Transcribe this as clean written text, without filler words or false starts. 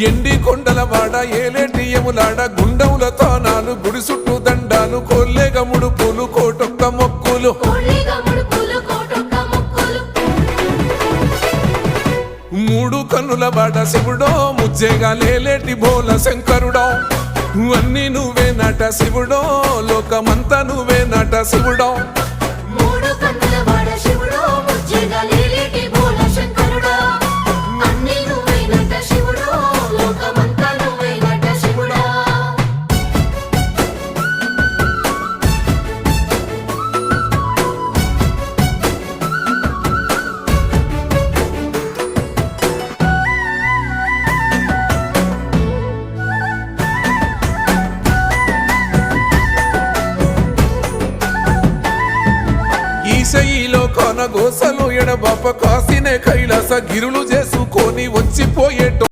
ఎండి కొండల వాడ ఏలేటి యములాడ గుండముల తానాలు గుడి చుట్టూ దండాలు కొల్లేగ ముడుపులు కోటొక్క మొక్కులు మూడు కన్నుల వాడ శివుడో ముజ్జేగా లేలేటి బోల శంకరుడో అన్ని నువ్వే నట శివుడో లోకమంతా నువ్వే నట శివుడో ఈశయిలో కొన గోసలు ఎడబాప కాసినే కైలాస గిరులు చేసుకొని వచ్చిపోయేటి